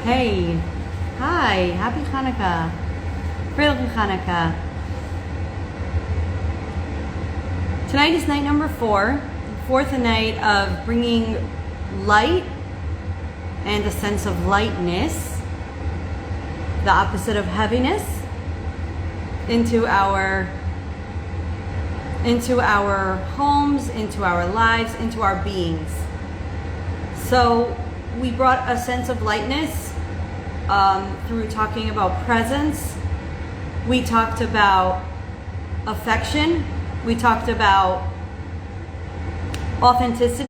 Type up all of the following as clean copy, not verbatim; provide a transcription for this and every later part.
Hey, hi, happy Chanukah, Freilich Chanukah. Tonight is night number 4, fourth night of bringing light and a sense of lightness, the opposite of heaviness, into our homes, into our lives, into our beings. So we brought a sense of lightness through talking about presence. We talked about affection. We talked about authenticity.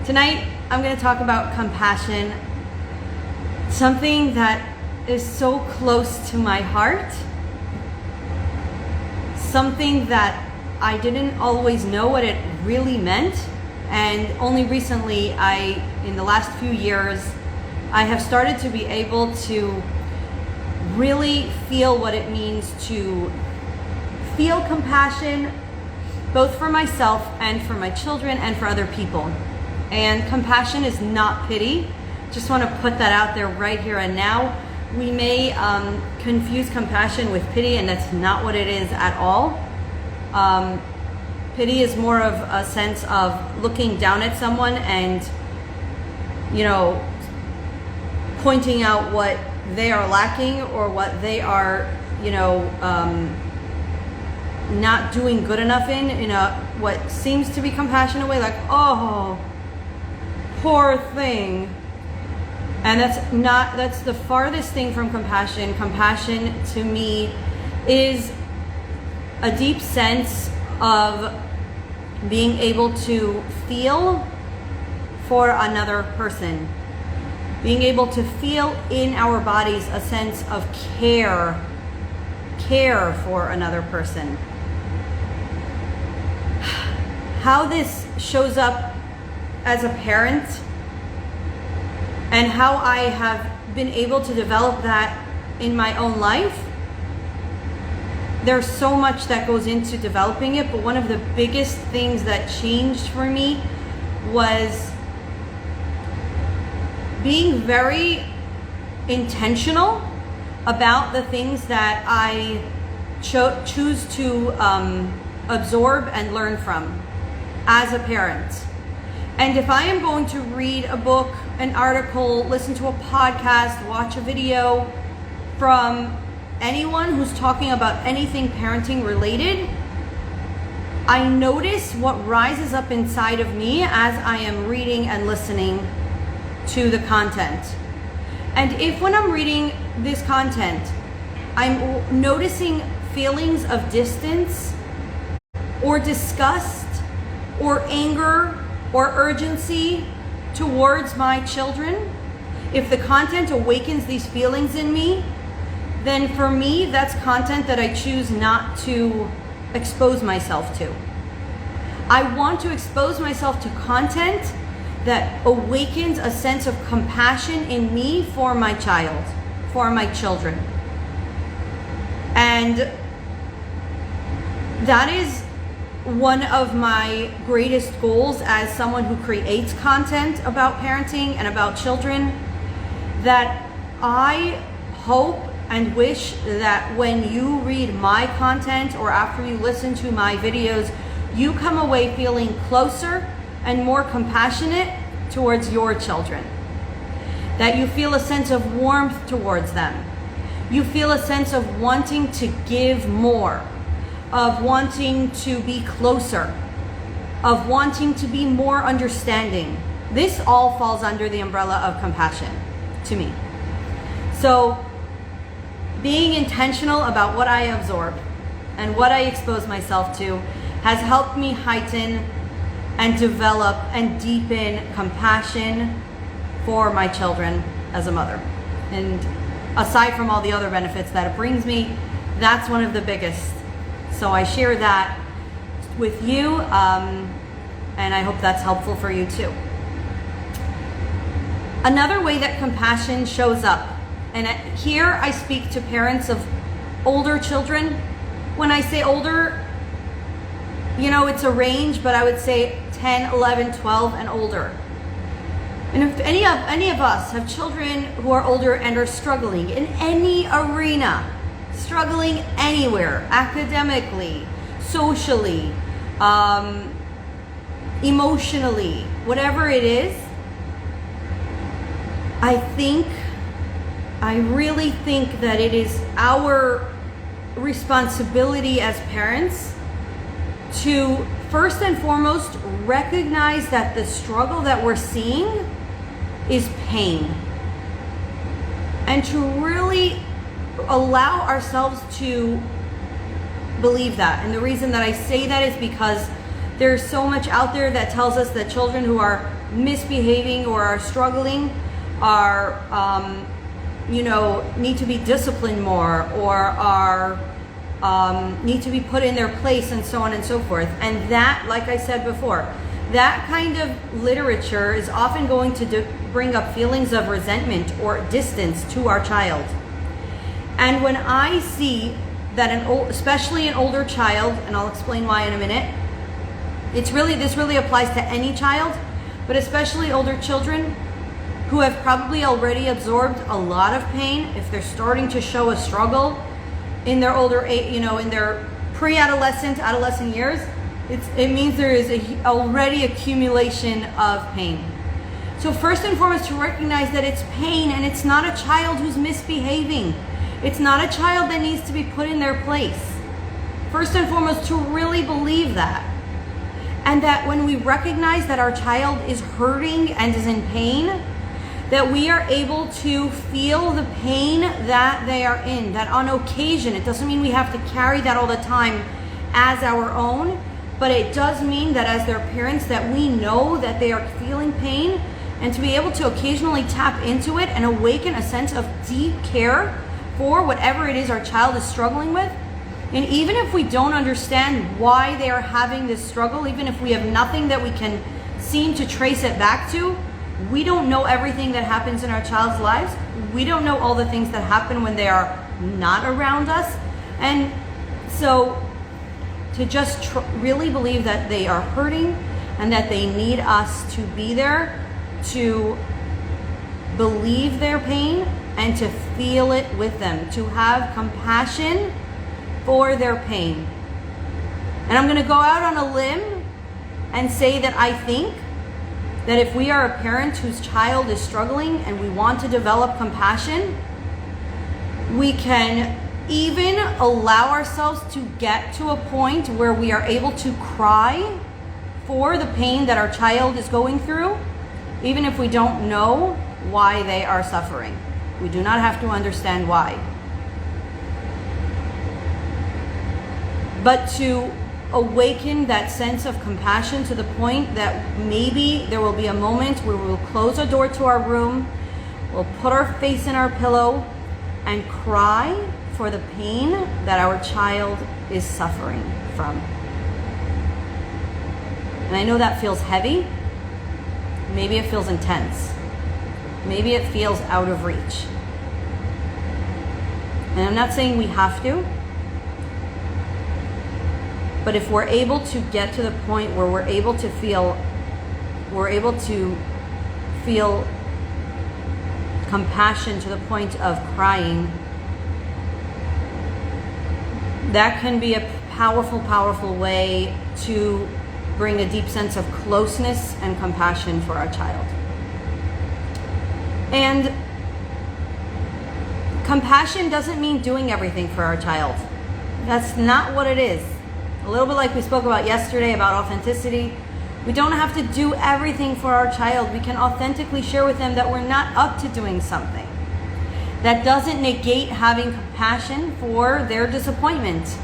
Tonight, I'm going to talk about compassion, something that is so close to my heart, something that I didn't always know what it really meant. And only recently, in the last few years, I have started to be able to really feel what it means to feel compassion, both for myself and for my children and for other people. And compassion is not pity. Just want to put that out there right here and now. We may confuse compassion with pity, and that's not what it is at all. Pity is more of a sense of looking down at someone and, pointing out what they are lacking or what they are, not doing good enough in what seems to be compassionate way, like, oh, poor thing. And that's the farthest thing from compassion. Compassion to me is a deep sense of being able to feel for another person, being able to feel in our bodies a sense of care for another person. How this shows up as a parent and how I have been able to develop that in my own life. There's so much that goes into developing it, but one of the biggest things that changed for me was being very intentional about the things that I choose to absorb and learn from as a parent. And if I am going to read a book, an article, listen to a podcast, watch a video from anyone who's talking about anything parenting related, I notice what rises up inside of me as I am reading and listening to the content. And if when I'm reading this content, I'm noticing feelings of distance or disgust or anger or urgency towards my children, if the content awakens these feelings in me, then for me, that's content that I choose not to expose myself to. I want to expose myself to content that awakens a sense of compassion in me for my child, for my children. And that is one of my greatest goals as someone who creates content about parenting and about children, that I hope and wish that when you read my content or after you listen to my videos, you come away feeling closer and more compassionate towards your children. That you feel a sense of warmth towards them. You feel a sense of wanting to give more, of wanting to be closer, of wanting to be more understanding. This all falls under the umbrella of compassion to me. So being intentional about what I absorb and what I expose myself to has helped me heighten and develop and deepen compassion for my children as a mother. And aside from all the other benefits that it brings me, that's one of the biggest. So I share that with you, and I hope that's helpful for you too. Another way that compassion shows up, and here I speak to parents of older children. When I say older, it's a range, but I would say 10, 11, 12, and older. And if any of us have children who are older and are struggling in any arena, struggling anywhere, academically, socially, emotionally, whatever it is, I really think that it is our responsibility as parents to first and foremost recognize that the struggle that we're seeing is pain, and to really allow ourselves to believe that. And the reason that I say that is because there's so much out there that tells us that children who are misbehaving or are struggling are need to be disciplined more, or are need to be put in their place, and so on and so forth. And that, like I said before, that kind of literature is often going to bring up feelings of resentment or distance to our child. And when I see that especially an older child, and I'll explain why in a minute, this really applies to any child, but especially older children who have probably already absorbed a lot of pain. If they're starting to show a struggle in their older age, in their adolescent years, it means there is already accumulation of pain. So first and foremost, to recognize that it's pain, and it's not a child who's misbehaving. It's not a child that needs to be put in their place. First and foremost, to really believe that. And that when we recognize that our child is hurting and is in pain, that we are able to feel the pain that they are in. That on occasion, it doesn't mean we have to carry that all the time as our own, but it does mean that as their parents, that we know that they are feeling pain, and to be able to occasionally tap into it and awaken a sense of deep care for whatever it is our child is struggling with. And even if we don't understand why they are having this struggle, even if we have nothing that we can seem to trace it back to, we don't know everything that happens in our child's lives. We don't know all the things that happen when they are not around us. And so to just really believe that they are hurting and that they need us to be there to believe their pain and to feel it with them, to have compassion for their pain. And I'm going to go out on a limb and say that I think that if we are a parent whose child is struggling and we want to develop compassion, we can even allow ourselves to get to a point where we are able to cry for the pain that our child is going through, even if we don't know why they are suffering. We do not have to understand why. But to awaken that sense of compassion to the point that maybe there will be a moment where we will close a door to our room, we'll put our face in our pillow and cry for the pain that our child is suffering from. And I know that feels heavy. Maybe it feels intense. Maybe it feels out of reach. And I'm not saying we have to, but if we're able to get to the point where we're able to feel compassion to the point of crying, that can be a powerful, powerful way to bring a deep sense of closeness and compassion for our child. And compassion doesn't mean doing everything for our child. That's not what it is. A little bit like we spoke about yesterday about authenticity. We don't have to do everything for our child. We can authentically share with them that we're not up to doing something. That doesn't negate having compassion for their disappointment.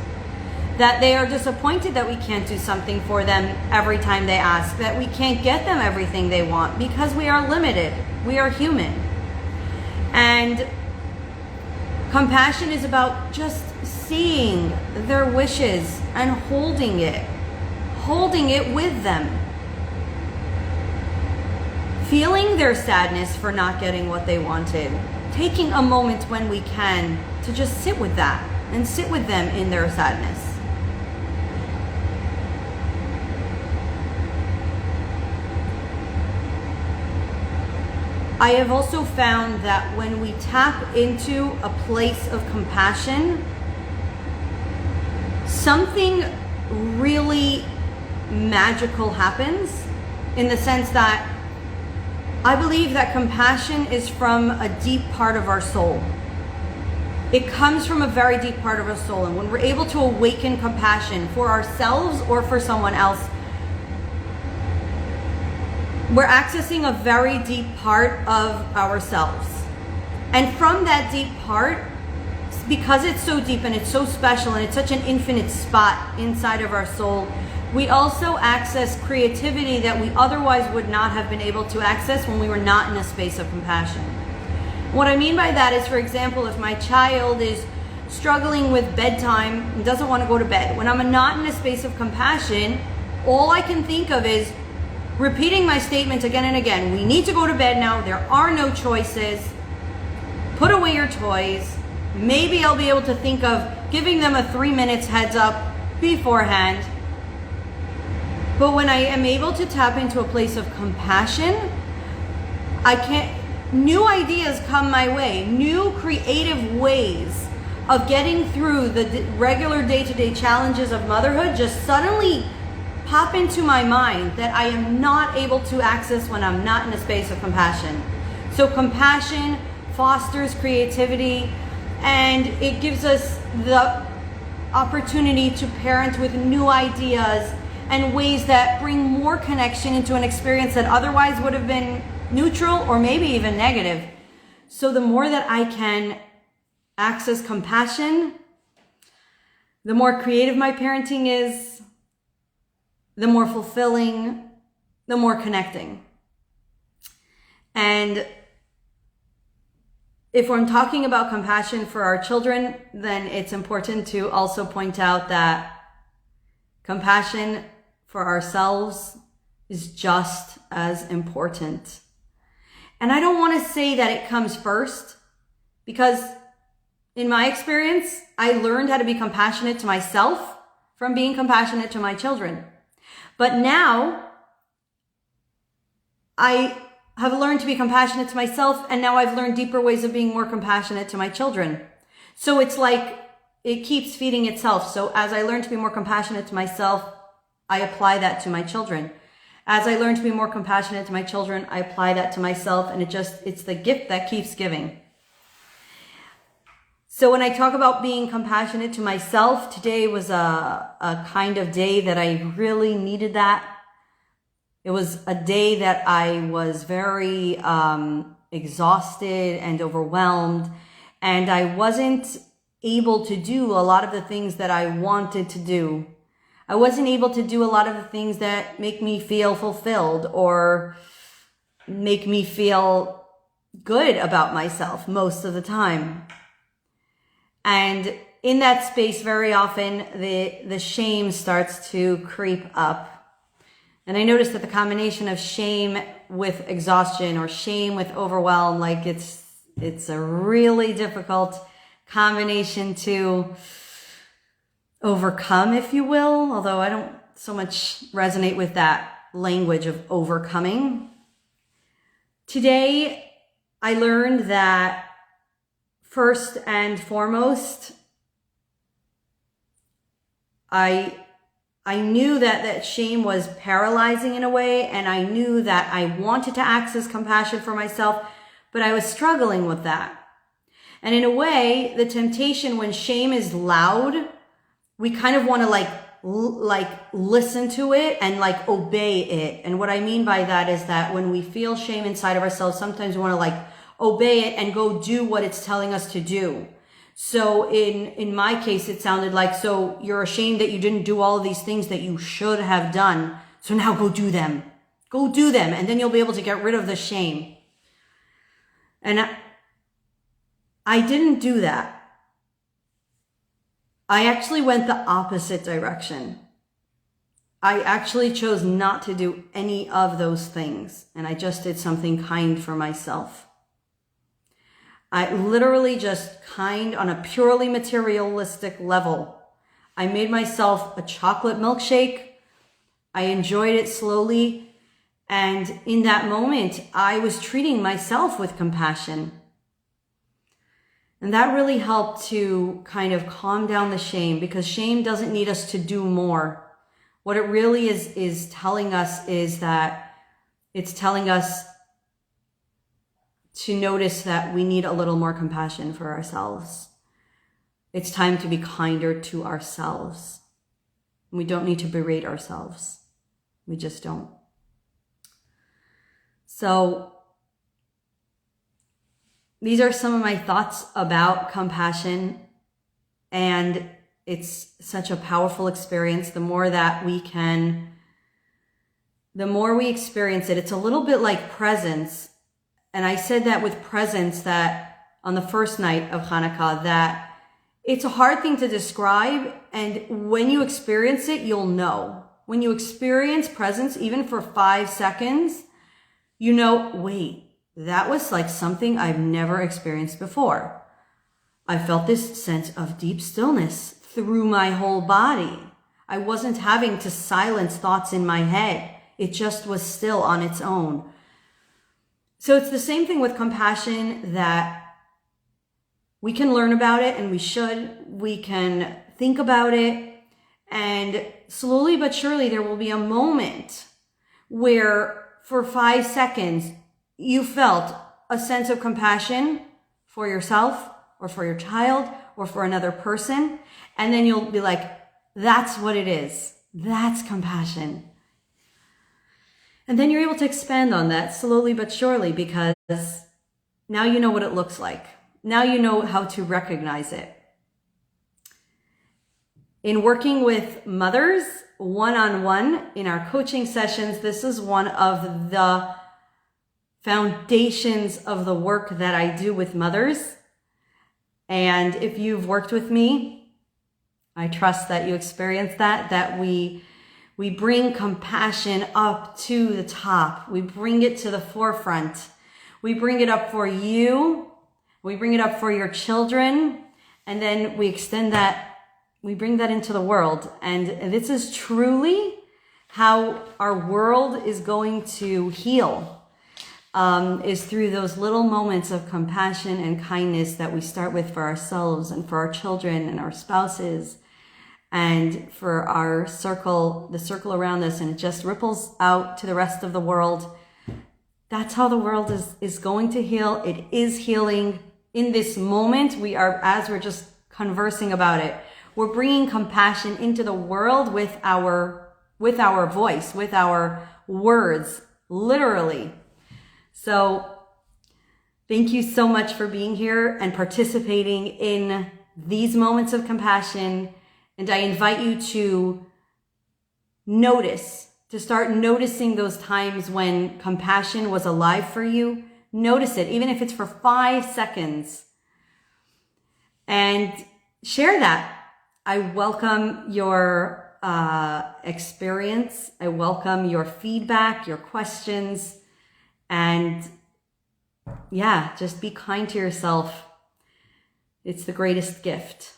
That they are disappointed that we can't do something for them every time they ask. That we can't get them everything they want because we are limited. We are human. And compassion is about just seeing their wishes and holding it with them. Feeling their sadness for not getting what they wanted. Taking a moment when we can to just sit with that and sit with them in their sadness. I have also found that when we tap into a place of compassion, something really magical happens, in the sense that I believe that compassion is from a deep part of our soul. It comes from a very deep part of our soul. And when we're able to awaken compassion for ourselves or for someone else, we're accessing a very deep part of ourselves. And from that deep part, because it's so deep and it's so special and it's such an infinite spot inside of our soul, we also access creativity that we otherwise would not have been able to access when we were not in a space of compassion. What I mean by that is, for example, if my child is struggling with bedtime and doesn't want to go to bed, when I'm not in a space of compassion, all I can think of is repeating my statements again and again. We need to go to bed now. There are no choices. Put away your toys. Maybe I'll be able to think of giving them a 3 minutes heads up beforehand. But when I am able to tap into a place of compassion, new ideas come my way, new creative ways of getting through the regular day-to-day challenges of motherhood just suddenly pop into my mind that I am not able to access when I'm not in a space of compassion. So compassion fosters creativity, and it gives us the opportunity to parent with new ideas and ways that bring more connection into an experience that otherwise would have been neutral or maybe even negative. So the more that I can access compassion, the more creative my parenting is, the more fulfilling, the more connecting. And if I'm talking about compassion for our children, then it's important to also point out that compassion for ourselves is just as important. And I don't want to say that it comes first, because in my experience, I learned how to be compassionate to myself from being compassionate to my children. But now I have learned to be compassionate to myself, and now I've learned deeper ways of being more compassionate to my children. So it's like it keeps feeding itself. So as I learn to be more compassionate to myself, I apply that to my children. As I learn to be more compassionate to my children, I apply that to myself, and it's the gift that keeps giving. So when I talk about being compassionate to myself, today was a kind of day that I really needed that. It was a day that I was very exhausted and overwhelmed, and I wasn't able to do a lot of the things that I wanted to do. I wasn't able to do a lot of the things that make me feel fulfilled or make me feel good about myself most of the time. And in that space, very often, the shame starts to creep up. And I noticed that the combination of shame with exhaustion or shame with overwhelm, like it's a really difficult combination to overcome, if you will, although I don't so much resonate with that language of overcoming. Today, I learned that first and foremost, I knew that shame was paralyzing in a way, and I knew that I wanted to access compassion for myself, but I was struggling with that. And in a way, the temptation when shame is loud, we kind of want to like listen to it and like obey it. And what I mean by that is that when we feel shame inside of ourselves, sometimes we want to like obey it and go do what it's telling us to do. So in my case, it sounded like, so you're ashamed that you didn't do all of these things that you should have done. So now go do them. Go do them. And then you'll be able to get rid of the shame. And I didn't do that. I actually went the opposite direction. I actually chose not to do any of those things. And I just did something kind for myself. I literally just kind on a purely materialistic level. I made myself a chocolate milkshake. I enjoyed it slowly. And in that moment, I was treating myself with compassion. And that really helped to kind of calm down the shame, because shame doesn't need us to do more. What it really is telling us is that it's telling us to notice that we need a little more compassion for ourselves. It's time to be kinder to ourselves. We don't need to berate ourselves. We just don't. So these are some of my thoughts about compassion, and it's such a powerful experience. The more we experience it, it's a little bit like presence. And I said that with presence, that on the first night of Chanukah, that it's a hard thing to describe. And when you experience it, you'll know. When you experience presence, even for 5 seconds, you know, wait, that was like something I've never experienced before. I felt this sense of deep stillness through my whole body. I wasn't having to silence thoughts in my head. It just was still on its own. So it's the same thing with compassion, that we can learn about it, and we should. We can think about it, and slowly but surely there will be a moment where for 5 seconds you felt a sense of compassion for yourself or for your child or for another person. And then you'll be like, that's what it is. That's compassion. And then you're able to expand on that slowly but surely, because now you know what it looks like. Now you know how to recognize it. In working with mothers one-on-one in our coaching sessions, this is one of the foundations of the work that I do with mothers. And if you've worked with me, I trust that you experience that we bring compassion up to the top. We bring it to the forefront. We bring it up for you. We bring it up for your children. And then we extend that. We bring that into the world. And this is truly how our world is going to heal, is through those little moments of compassion and kindness that we start with for ourselves and for our children and our spouses and for our circle, the circle around us, and it just ripples out to the rest of the world. That's how the world is going to heal. It is healing. In this moment, as we're just conversing about it, we're bringing compassion into the world with our voice, with our words, literally. So thank you so much for being here and participating in these moments of compassion. And I invite you to start noticing those times when compassion was alive for you. Notice it, even if it's for 5 seconds. And share that. I welcome your experience. I welcome your feedback, your questions. And yeah, just be kind to yourself. It's the greatest gift.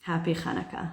Happy Chanukah.